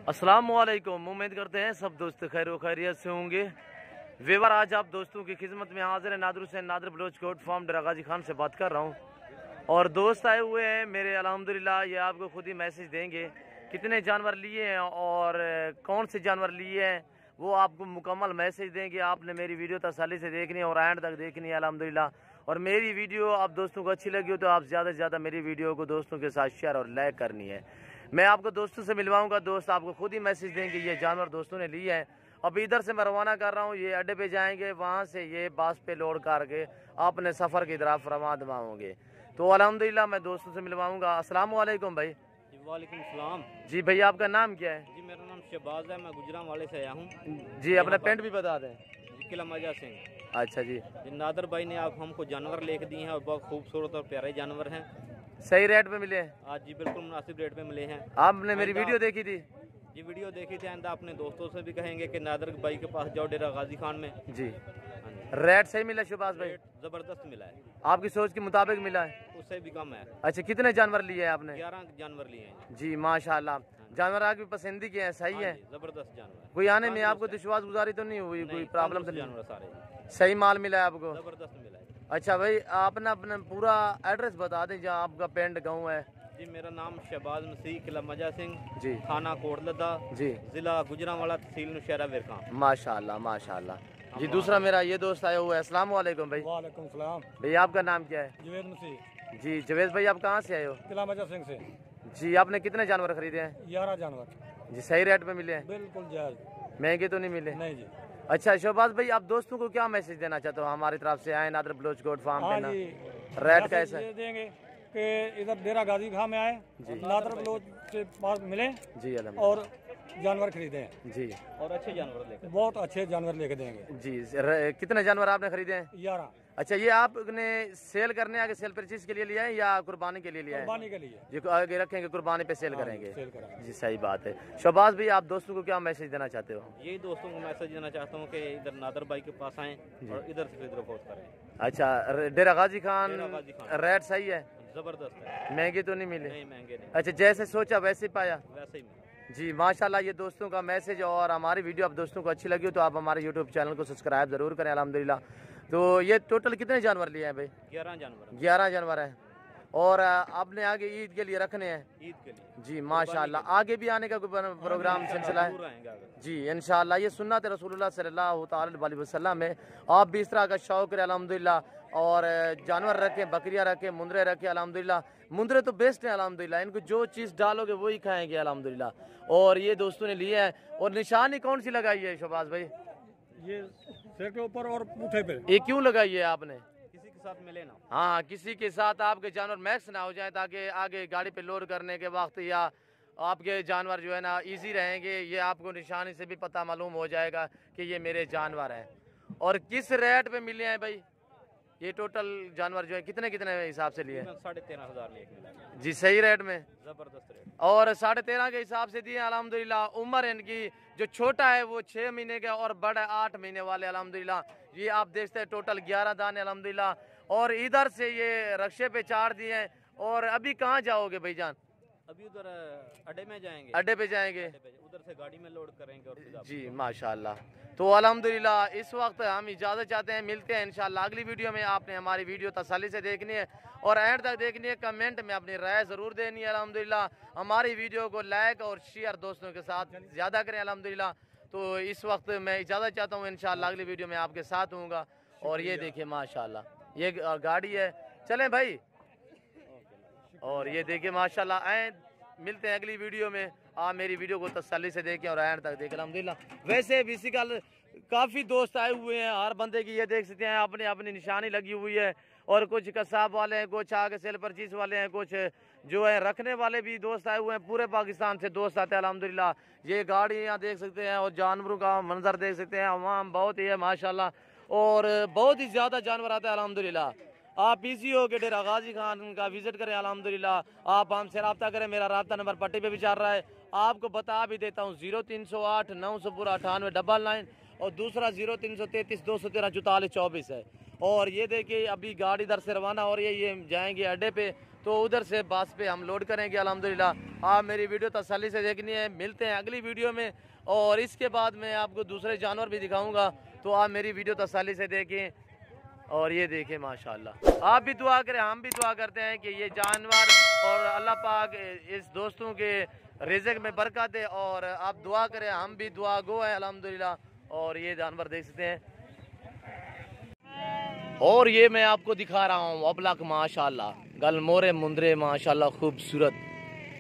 अस्सलामुअलैकुम। उम्मीद करते हैं सब दोस्त खैर व खैरियत से होंगे। वेवर आज आप दोस्तों की खिदमत में हाजिर है। नादर हुसैन नादर बलोच कोट फार्म डेरा गाजी खान से बात कर रहा हूँ। और दोस्त आए हुए हैं मेरे अल्हम्दुलिल्लाह। ये आपको खुद ही मैसेज देंगे कितने जानवर लिए हैं और कौन से जानवर लिए हैं, वो आपको मुकम्मल मैसेज देंगे। आपने मेरी वीडियो तसल्ली से देखनी है और एंड तक देखनी है अल्हम्दुलिल्लाह। और मेरी वीडियो आप दोस्तों को अच्छी लगी हो तो आप ज़्यादा से ज़्यादा मेरी वीडियो को दोस्तों के साथ शेयर और लाइक करनी है। मैं आपको दोस्तों से मिलवाऊंगा, दोस्त आपको खुद ही मैसेज देंगे ये जानवर दोस्तों ने लिए हैं। अब इधर से मैं रवाना कर रहा हूँ, ये अड्डे पे जाएंगे, वहाँ से ये बास पे लोड करके अपने सफ़र की तरफ रवाना होंगे। तो अल्हम्दुलिल्लाह मैं दोस्तों से मिलवाऊंगा। अस्सलाम वालेकुम भाई। वालेकुम सलाम जी भैया, आपका नाम क्या है? जी मेरा नाम शहबाज है, मैं गुजरांवाले से आया हूँ। जी अपना पेंट भी बता दें। किला मजा सिंह। अच्छा जी। नादर भाई ने आप हमको जानवर लेके दिए हैं और बहुत खूबसूरत और प्यारे जानवर हैं। सही रेट पे मिले? आज जी बिल्कुल मुनासिब रेट पे मिले हैं। आपने मेरी वीडियो देखी थी? जी वीडियो देखी थी। आइंदा अपने दोस्तों से भी कहेंगे कि नादर भाई के पास जाओ, डेरा गाजी खान में। जी रेट सही मिला शहबाज भाई? जबरदस्त मिला है, आपकी सोच के मुताबिक मिला है? उससे भी कम है। अच्छा, कितने जानवर लिए हैं आपने? 11 जानवर लिए हैं जी माशाल्लाह। जानवर आपकी पसंदी के हैं? सही है, जबरदस्त जानवर। कोई आने में आपको दुश्वार गुजारी तो नहीं हुई, कोई प्रॉब्लम तो नहीं? जानवर सारे सही माल मिला है आपको? जबरदस्त मिला है। अच्छा भाई, आपने अपना पूरा एड्रेस बता दें जहाँ आपका पेंट गाँव है। जी मेरा नाम शहबाज मसीह, किला मजा सिंह जी, थाना कोटलदा जी, जिला गुजरांवाला, तहसील नौशहरा विरका। माशाल्लाह माशाल्लाह। जी दूसरा मेरा ये दोस्त आया हुआ है। अस्सलाम वालेकुम भाई। वालेकुम सलाम। भैया आपका नाम क्या है? जवेद मसीह, जी जवेद भाई, आप कहाँ से आए हो? किला मजा सिंह से। जी आपने कितने जानवर खरीदे हैं? 11 जानवर जी सही रेट पे मिले हैं? बिल्कुल जायज। महंगे तो नहीं मिले? नहीं जी। अच्छा शहबाज भाई, आप दोस्तों को क्या मैसेज देना चाहते हो? हमारी तरफ से आए नादर बलोच गोट फार्म पे हाँ ना, जी, रेट कैसा ये है? देंगे कि इधर डेरा गाजी खान में आए, नादर बलोच के पास मिले जी और जानवर खरीदे हैं। जी और अच्छे जानवर लेकर, बहुत अच्छे जानवर लेके देंगे जी। कितने जानवर आपने खरीदे हैं? 11 अच्छा, ये आपने सेल करने आगे सेल परचेज के लिए लिया है या कुर्बानी के लिए लिया है? कुर्बानी के लिए। जो आगे रखेंगे कुर्बानी पे सेल करेंगे? सेल करेंगे। जी सही बात है। शहबाज भाई, आप दोस्तों को क्या मैसेज देना चाहते हो? यही दोस्तों को मैसेज देना चाहता हूँ कि इधर नादर भाई के पास आएं और इधर से खरीद फरोख्त करें। अच्छा, डेरा गाजी खान डेरा गाजी खान। रेट सही है? जबरदस्त है, महंगे तो नहीं मिले? नहीं महंगे नहीं, अच्छा, जैसे सोचा वैसे पाया? वैसे ही मिले। जी माशाल्लाह। ये दोस्तों का मैसेज। और हमारी वीडियो आप दोस्तों को अच्छी लगी हो तो आप हमारे यूट्यूब चैनल को सब्सक्राइब जरूर करें अल्हम्दुलिल्लाह। तो ये टोटल कितने जानवर लिए हैं भाई? 11 जानवर। 11 जानवर हैं। और आपने आगे ईद के लिए रखने हैं? ईद के लिए जी माशाल्लाह। आगे भी आने का कोई प्रोग्राम सिलसिला है? जी इंशाल्लाह। ये सुन्नत रसूलुल्लाह सल्लल्लाहु अलैहि वसल्लम है। आप भी इस तरह का शौक करें अल्हम्दुलिल्लाह। और जानवर रखें, बकरियां रखें, मुंदरे रखें अल्हम्दुलिल्लाह। मुंदरे तो बेस्ट हैं अल्हम्दुलिल्लाह, इनको जो चीज़ डालोगे वही खाएंगे अल्हम्दुलिल्लाह। और ये दोस्तों ने लिए है। और निशानी कौन सी लगाई है शहबाज भाई? ये सिर के ऊपर और पूठे पे। ये क्यों लगाई है आपने? किसी के साथ मिले ना। हाँ, किसी के साथ आपके जानवर मैक्स ना हो जाए, ताकि आगे गाड़ी पे लोड करने के वक्त या आपके जानवर जो है ना इजी रहेंगे। ये आपको निशानी से भी पता मालूम हो जाएगा कि ये मेरे जानवर हैं। और किस रेट पे मिले हैं भाई ये टोटल जानवर जो है? कितने कितने हिसाब से लिए? 13,500 लिए मिला जी सही रेट में? जबरदस्त रेट। और 13.5 के हिसाब से दिए अल्हम्दुलिल्लाह। उम्र इनकी जो छोटा है वो 6 महीने का और बड़ा 8 महीने वाले अल्हम्दुलिल्लाह। ये आप देखते हैं टोटल 11 दाने अल्हम्दुलिल्लाह। और इधर से ये रक्शे पे चार दिए हैं। और अभी कहाँ जाओगे भाईजान? अभी उधर अड्डे में जाएंगे। अड्डे पे जाएंगे? उधर से गाड़ी में लोड करेंगे और सीधा। जी माशाल्लाह। तो अल्हम्दुलिल्लाह इस वक्त हम इजाज़त चाहते हैं, मिलते हैं इंशाल्लाह अगली वीडियो में। आपने हमारी वीडियो तसल्ली से देखनी है और एंड तक देखनी है। कमेंट में अपनी राय ज़रूर देनी है अल्हम्दुलिल्लाह। हमारी वीडियो को लाइक और शेयर दोस्तों के साथ ज़्यादा करें अल्हम्दुलिल्लाह। तो इस वक्त मैं इजाज़त चाहता हूँ, इंशाल्लाह अगली वीडियो में आपके साथ हूँगा। और ये देखिए माशाल्लाह, ये गाड़ी है। चलें भाई। और ये देखिए माशाल्लाह। आए मिलते हैं अगली वीडियो में। आप मेरी वीडियो को तसल्ली से देखें और एंड तक देखें अल्हम्दुलिल्लाह। वैसे बेसिकल काफ़ी दोस्त आए हुए हैं, हर बंदे की ये देख सकते हैं अपनी अपनी निशानी लगी हुई है। और कुछ कसाब वाले हैं, कुछ आगे सेल परचेज वाले हैं, कुछ जो है रखने वाले भी दोस्त आए हुए हैं। पूरे पाकिस्तान से दोस्त आते हैं अल्हम्दुलिल्लाह। ये गाड़ियाँ देख सकते हैं और जानवरों का मंजर देख सकते हैं। अवाम बहुत ही है माशाल्लाह और बहुत ही ज़्यादा जानवर आता है अल्हम्दुलिल्लाह। आप इसी हो के डेरा गाजी खान का विजिट करें अल्हम्दुलिल्लाह। आप हमसे रब्ता करें, मेरा रब्ता नंबर पट्टी पे भी चल रहा है। आपको बता भी देता हूँ 0308 998 99 और दूसरा 0333 213 44 24 है। और ये देखिए अभी गाड़ी इधर से रवाना हो रही है, ये जाएंगे अड्डे पे। तो उधर से बस पे हम लोड करेंगे अल्हम्दुलिल्लाह। आप मेरी वीडियो तसल्ली से देखनी है। मिलते हैं अगली वीडियो में, और इसके बाद मैं आपको दूसरे जानवर भी दिखाऊंगा, तो आप मेरी वीडियो तसल्ली से देखें। और ये देखें माशाल्लाह, आप भी दुआ करें, हम भी दुआ करते हैं कि ये जानवर और अल्लाह पाक इस दोस्तों के रिज़्क़ में बरकत दे। और आप दुआ करें, हम भी दुआ गो हैं अल्हम्दुलिल्लाह। और ये जानवर देख सकते हैं, और ये मैं आपको दिखा रहा हूँ अबलख माशाल्लाह, गलमोरे मुंदरे माशाल्लाह खूबसूरत,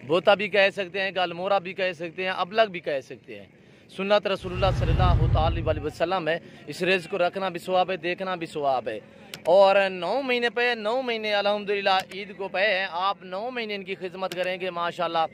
बोता भी कह सकते हैं, गलमोरा भी कह सकते हैं, अबलख भी कह सकते हैं। सुन्नत रसूलुल्लाह सल्लल्लाहु अलैहि वसल्लम है। इस रेज़ को रखना भी सवाब है, देखना भी सवाब है। और 9 महीने पे 9 महीने अल्हम्दुलिल्लाह ईद को पे हैं, आप 9 महीने इनकी खिदमत करेंगे माशाल्लाह,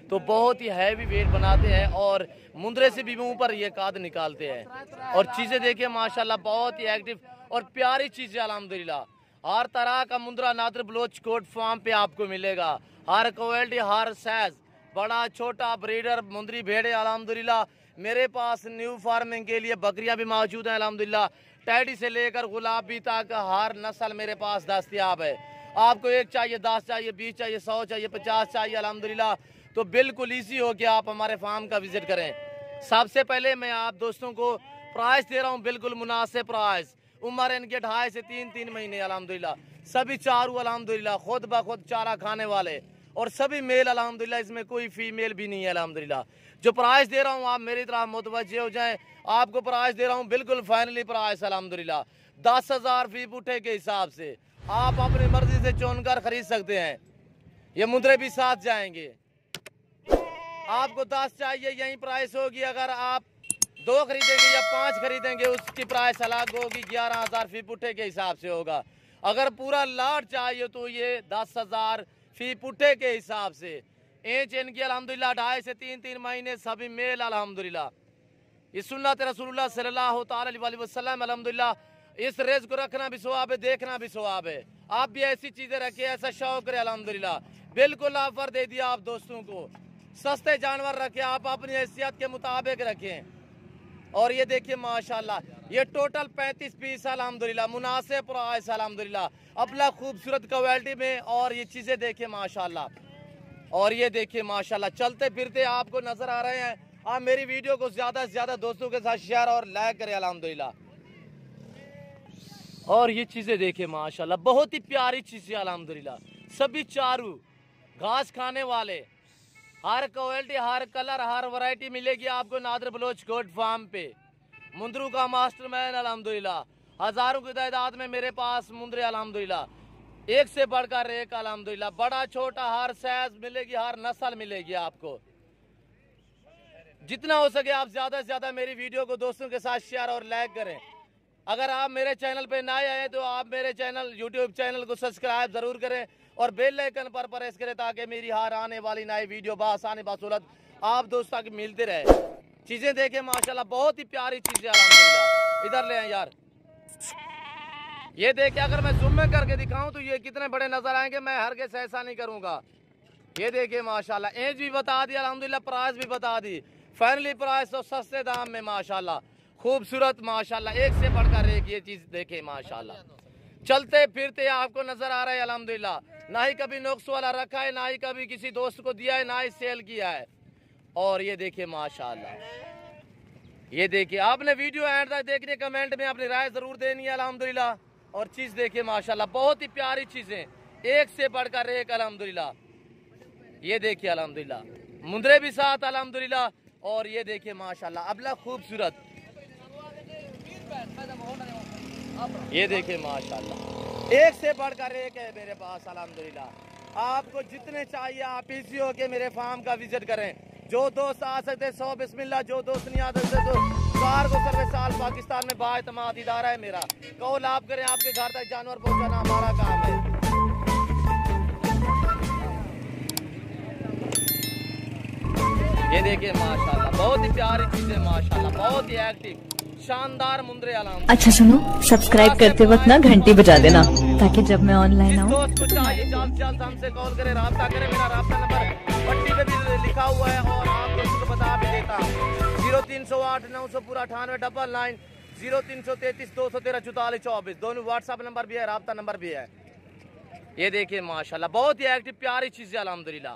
तो बहुत ही हैवी वेट बनाते हैं। और मुंदरे से भी मुँह पर ये काद निकालते हैं। और चीज़ें देखिए माशाल्लाह, बहुत ही एक्टिव और प्यारी चीज़ें अल्हम्दुलिल्लाह। हर तरह का मुंदरा नादर बलोच कोट फार्म पे आपको मिलेगा, हर क्वालिटी, हर साइज, बड़ा छोटा ब्रीडर मुंदरी भेड़े अल्हम्दुलिल्लाह। मेरे पास न्यू फार्मिंग के लिए बकरियां भी मौजूद हैं अल्हम्दुलिल्लाह। टैडी से लेकर गुलाबी तक हर नस्ल मेरे पास दस्तयाब है। आपको 1 चाहिए, 10 चाहिए, 20 चाहिए, 100 चाहिए, 50 चाहिए अल्हम्दुलिल्लाह, तो बिल्कुल ईजी हो गया, आप हमारे फार्म का विजिट करें। सबसे पहले मैं आप दोस्तों को प्राइस दे रहा हूँ, बिल्कुल मुनासिब प्राइस। उम्र इनके 2.5 से 3 महीने अल्हम्दुलिल्लाह। सभी चारू अल्हम्दुलिल्लाह खुद ब खुद चारा खाने वाले, और सभी मेल अल्हम्दुलिल्लाह, इसमें कोई फीमेल भी नहीं है अल्हम्दुलिल्लाह। जो प्राइस दे रहा हूँ आप मेरी तरफ मुतवज्जे हो जाएं। आपको प्राइस दे रहा हूँ बिल्कुल फाइनली प्राइस अल्हम्दुलिल्लाह 10,000 फी पुट्ठे के हिसाब से। आप अपनी मर्जी से चुनकर खरीद सकते हैं। ये मुंदरे भी साथ जाएंगे। आपको 10 चाहिए, यही प्राइस होगी। अगर आप 2 खरीदेंगे या 5 खरीदेंगे, उसकी प्राइस अलग होगी, 11,000 फी पुट्ठे के हिसाब से होगा। अगर पूरा लाट चाहिए तो ये 10,000 फी पुट्ठे के हिसाब से। एज इनकी अल्हम्दुलिल्लाह 2.5 से 3 महीने, सभी मेल अल्हम्दुलिल्लाह। ये सुन्नत रसूलुल्लाह सल्लल्लाहु अलैहि वसल्लम अल्हम्दुलिल्लाह। इस रेज़ को रखना भी सवाब है, देखना भी सवाब है। आप भी ऐसी चीजें रखिए, ऐसा शौक करें अल्हम्दुलिल्लाह। बिल्कुल ऑफर दे दिया आप दोस्तों को, सस्ते जानवर रखें, आप अपनी हैसियत के मुताबिक रखें। और ये देखिए माशाल्लाह, ये टोटल 35 पीस अल्हम्दुलिल्लाह, मुनासिब प्राइस अल्हम्दुलिल्लाह, अपना खूबसूरत क्वालिटी में। और ये चीज़ें देखिए माशाल्लाह, और ये देखिए माशाल्लाह, चलते फिरते आपको नजर आ रहे हैं। आप मेरी वीडियो को ज़्यादा से ज़्यादा दोस्तों के साथ शेयर और लाइक करें अल्हम्दुलिल्लाह। और ये चीज़ें देखिए माशाल्लाह, बहुत ही प्यारी चीज़ें अल्हम्दुलिल्लाह। सभी चारू घास खाने वाले, हर क्वालिटी, हर कलर, हर वैरायटी मिलेगी आपको नादर बलोच गोट फार्म पे। मुंदरू का मास्टरमैन अल्हम्दुलिल्लाह, हज़ारों की तादाद में मेरे पास मुंदरे अल्हम्दुलिल्लाह, एक से बढ़कर एक अल्हम्दुलिल्लाह। बड़ा छोटा हर साइज मिलेगी, हर नस्ल मिलेगी आपको। जितना हो सके आप ज़्यादा से ज़्यादा मेरी वीडियो को दोस्तों के साथ शेयर और लाइक करें। अगर आप मेरे चैनल पे नए आए तो आप मेरे चैनल यूट्यूब चैनल को सब्सक्राइब ज़रूर करें और बेल आइकन पर प्रेस करें, ताकि मेरी हर आने वाली नई वीडियो बासानी बासूलत आप दोस्तों की मिलते रहे। चीज़ें देखें माशाल्लाह, बहुत ही प्यारी चीज़ें अल्हम्दुलिल्लाह। इधर ले आए यार, ये देखिए, अगर मैं जूम में करके दिखाऊं तो ये कितने बड़े नजर आएंगे, मैं हरगिज़ ऐसा नहीं करूंगा। ये देखिए माशाल्लाह, एज भी बता दी अल्हम्दुलिल्लाह, प्राइस भी बता दी, फाइनली प्राइस तो सस्ते दाम में माशाल्लाह, खूबसूरत माशाल्लाह, एक से बढ़कर एक। ये चीज़ देखें माशाल्लाह, चलते फिरते आपको नजर आ रहा है अल्हम्दुलिल्लाह। ना ही कभी नुक्स वाला रखा है, ना ही कभी किसी दोस्त को दिया है, ना ही सेल किया है। और ये देखिए माशाल्लाह, ये देखिए, आपने वीडियो एंड तक देखने, कमेंट में अपनी राय जरूर देनी है अल्हम्दुलिल्लाह। और चीज देखिए माशाल्लाह, बहुत ही प्यारी चीजें, एक से बढ़कर एक अल्हम्दुलिल्लाह। ये देखिए अल्हम्दुलिल्लाह, मुंदरे भी साथ अल्हम्दुलिल्लाह। और ये देखिए माशाल्लाह, अबला खूबसूरत, ये देखिए माशाल्लाह, एक से बढ़कर एक है मेरे पास अल्हम्दुलिल्लाह। आपको जितने चाहिए आप इसी होके मेरे फार्म का विजिट करें। जो दोस्त आ सकते 100 बिस्मिल्लाह, जो दोस्त नहीं आ सकते तो कार्गो सर्विस साल पाकिस्तान में बाएतमाद इदारा है मेरा। कॉल आप करें, आपके घर तक जानवर पहुंचाना हमारा काम है। ये देखिए माशाल्लाह, बहुत ही प्यारी चीजें माशाल्लाह, बहुत ही एक्टिव शानदार मुंदरे अल्हम्दुलिल्लाह। अच्छा सुनो, सब्सक्राइब करते वक्त ना घंटी बजा देना, ताकि जब मैं ऑनलाइन आऊँ। दोस्त को चाहिए जल्द से जल्द हमसे कॉल करें, राब्ता करें। मेरा राब्ता नंबर पट्टी पे भी लिखा हुआ है और आप दोस्तों को बता भी देता हूँ। 0308 900 पूरा 9899, 0333 213 44 24, दोनों व्हाट्सएप नंबर भी है, राब्ता नंबर भी है। ये देखिए माशाल्लाह बहुत ही एक्टिव प्यारी चीज़ है अल्हम्दुलिल्लाह।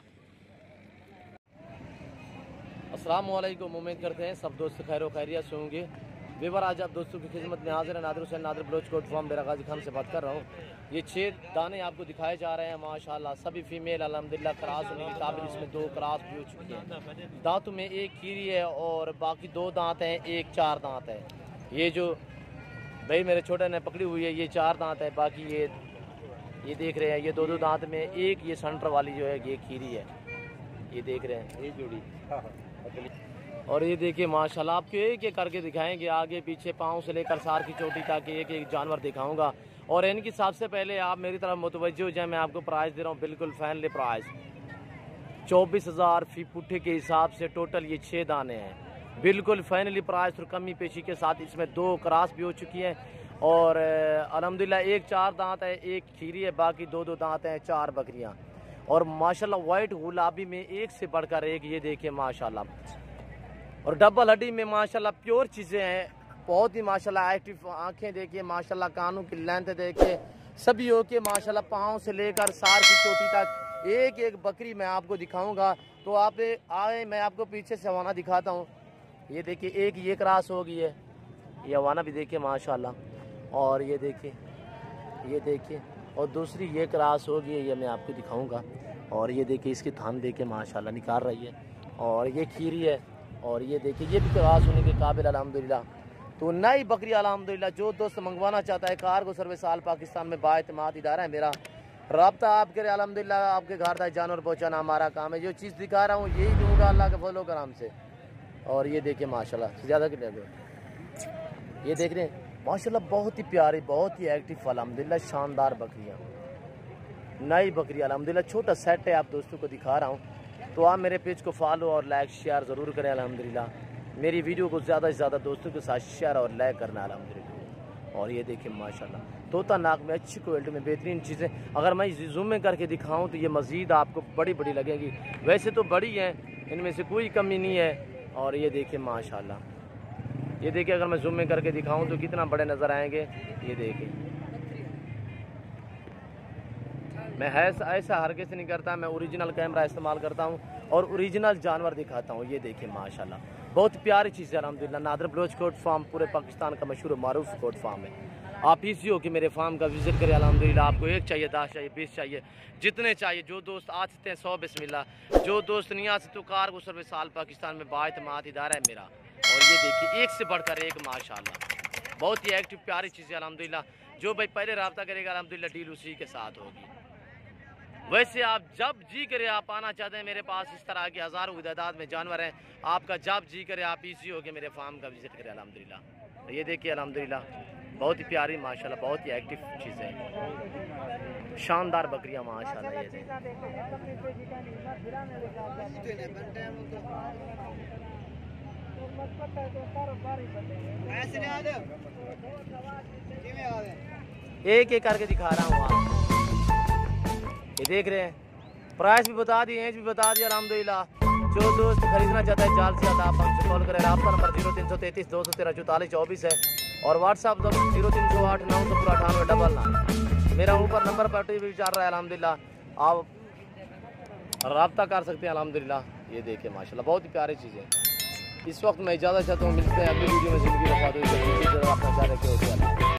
अस्सलाम वालेकुम, उम्मीद करते हैं सब दोस्त खैर खैरियत से होंगे। व्यूअर आज आप दोस्तों की खिदमत में हाजिर है नादिर हुसैन नादिर बलोच कोट फार्म डेरा गाजी खान से बात कर रहा हूँ। ये 6 दाने आपको दिखाए जा रहे हैं माशाल्लाह, सभी फीमेल अल्हम्दुलिल्लाह क्रॉस होने के काबिल। इसमें 2 क्रॉस भी हो चुकी हैं। दांतों में 1 खीरी है और बाकी 2 दांत हैं, 1 4 दांत है। ये जो भाई मेरे छोटे ने पकड़ी हुई है ये 4 दांत है, बाकी ये देख रहे हैं ये 2 दांत में 1 ये सेंटर वाली जो है ये खीरी है, ये देख रहे हैं ये जोड़ी। और ये देखिए माशाल्लाह आपको एक एक करके दिखाएंगे, आगे पीछे पाँव से लेकर सार की चोटी तक एक एक जानवर दिखाऊंगा। और इनकी सबसे पहले आप मेरी तरफ मुतवज्जो हो जाए, मैं आपको प्राइस दे रहा हूँ बिल्कुल फाइनली प्राइस 24,000 फी पुट्ठे के हिसाब से टोटल ये 6 दाने हैं। बिल्कुल फाइनली प्राइस और कमी पेशी के साथ। इसमें 2 क्रॉस भी हो चुकी हैं और अल्हम्दुलिल्लाह 1 4 दांत है, 1 खीरी है, बाकी 2 दांत हैं, 4 बकरियां। और माशाल्लाह वाइट गुलाबी में एक से बढ़कर एक, ये देखिए माशाल्लाह। और डबल हड्डी में माशाल्लाह प्योर चीज़ें हैं, बहुत ही माशाल्लाह एक्टिव। आंखें देखिए माशाल्लाह, कानों की लेंथ देखिए, सभी हो के माशाल्लाह पाँव से लेकर सार की चोटी तक एक एक बकरी मैं आपको दिखाऊंगा। तो आप आए, मैं आपको पीछे से हवाना दिखाता हूँ। ये देखिए एक ये क्रॉस हो गई है, ये हवाना भी देखिए माशाल्लाह। और ये देखिए और दूसरी ये क्रॉस हो गई है, ये मैं आपको दिखाऊंगा। और ये देखिए इसकी थान देखिए माशाल्लाह निकाल रही है। और ये खीरी है और ये देखिए ये भी क्रॉस होने के काबिल अल्हम्दुलिल्लाह। तो नई बकरी अल्हम्दुलिल्लाह जो दोस्त मंगवाना चाहता है, कार्गो सर्विस आल पाकिस्तान में बाएतमाद इदारा है मेरा। रब्ता आप करें अल्हम्दुलिल्लाह, आपके घर तक जानवर पहुँचाना हमारा काम है। जो चीज़ दिखा रहा हूँ यही दूँगा अल्लाह के फजल करम से। और ये देखिए माशाल्लाह ज़्यादा के लिए ये देख रहे हैं माशाल्लाह, बहुत ही प्यारी, बहुत ही एक्टिव अल्हम्दुलिल्लाह, शानदार बकरियाँ, नई बकरी अल्हम्दुलिल्लाह। छोटा सेट है, आप दोस्तों को दिखा रहा हूँ। तो आप मेरे पेज को फॉलो और लाइक शेयर ज़रूर करें अल्हम्दुलिल्लाह। मेरी वीडियो को ज़्यादा से ज़्यादा दोस्तों के साथ शेयर और लाइक करना अल्हम्दुलिल्लाह। और ये देखिए माशाल्लाह तोता नाक में अच्छी क्वालिटी में बेहतरीन चीज़ें। अगर मैं जूम में करके दिखाऊं तो ये मज़ीद आपको बड़ी बड़ी लगेगी, वैसे तो बड़ी हैं, इनमें से कोई कमी नहीं है। और ये देखिए माशाल्लाह, ये देखिए अगर मैं जूम में करके दिखाऊं तो कितना बड़े नज़र आएंगे। ये देखिए मैं ऐसा हर किसी नहीं करता, मैं ओरिजिनल कैमरा इस्तेमाल करता हूं और ओरिजिनल जानवर दिखाता हूं। ये देखिए माशाल्लाह बहुत प्यारी चीज़ है अल्हम्दुलिल्लाह। नादिर बलोच कोट फार्म पूरे पाकिस्तान का मशहूर मारूफ कोट फार्म है। आप इसी हो कि मेरे फार्म का विजिट करें अल्हम्दुलिल्लाह। आपको 1 चाहिए, 10 चाहिए, 20 चाहिए, जितने चाहिए। जो दोस्त आ सकते हैं 100 बिस्मिल्लाह, जो दोस्त नहीं आ सकते तो कार्गो सर्विस आल पाकिस्तान में बाएतमाद इदारा है मेरा। और ये देखिए एक से बढ़कर एक माशाल्लाह, बहुत ही एक्टिव प्यारी चीज़ है अल्हम्दुलिल्लाह। जो भाई पहले रब्ता करेगा अल्हम्दुलिल्लाह डील उसी के साथ होगी। वैसे आप जब जी करे आप आना चाहते हैं मेरे पास, इस तरह के हज़ारों तादाद में जानवर हैं, आपका जब जी करे आप इसी हो के मेरे फार्म का विजिट करें अल्हम्दुलिल्लाह। ये देखिए अल्हम्दुलिल्लाह बहुत ही प्यारी माशाल्लाह, बहुत ही एक्टिव चीज़ें, शानदार बकरियां माशाल्लाह। ये एक एक करके दिखा रहा हूँ आप, ये देख रहे हैं। प्राइस भी बता दिए, एज भी बता दिया अल्हम्दुलिल्लाह। जो दोस्त खरीदना चाहता है जाल से ज़्यादा आप हमसे कॉल करें। रब्ता नंबर 0333 213 44 24 है और व्हाट्सअप 0308 998 99। मेरा ऊपर नंबर पर भी चल रहा है अल्हम्दुलिल्लाह, आप रब्ता कर सकते हैं अल्हम्दुलिल्लाह। ये देखिए माशाल्लाह बहुत ही प्यारी चीज़ें। इस वक्त मैं इजाज़त चाहता हूँ, मिलते हैं अगली वीडियो में। ज़िंदगी रखा दो, अपना ख्याल रखिए।